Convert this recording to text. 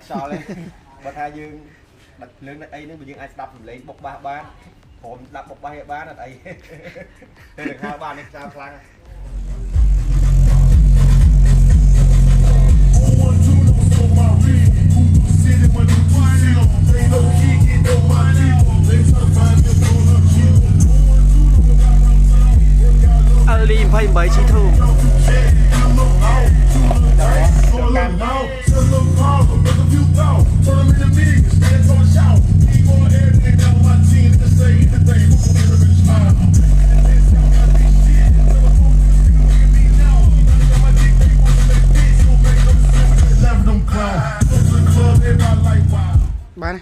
sao lên bật hai dương đặt lưng đây nữa dương ai đập lấy bọc ba bán hồn đập bọc ba bán ở đây được hai bán đi sao khăn Ali 27 chi thu bán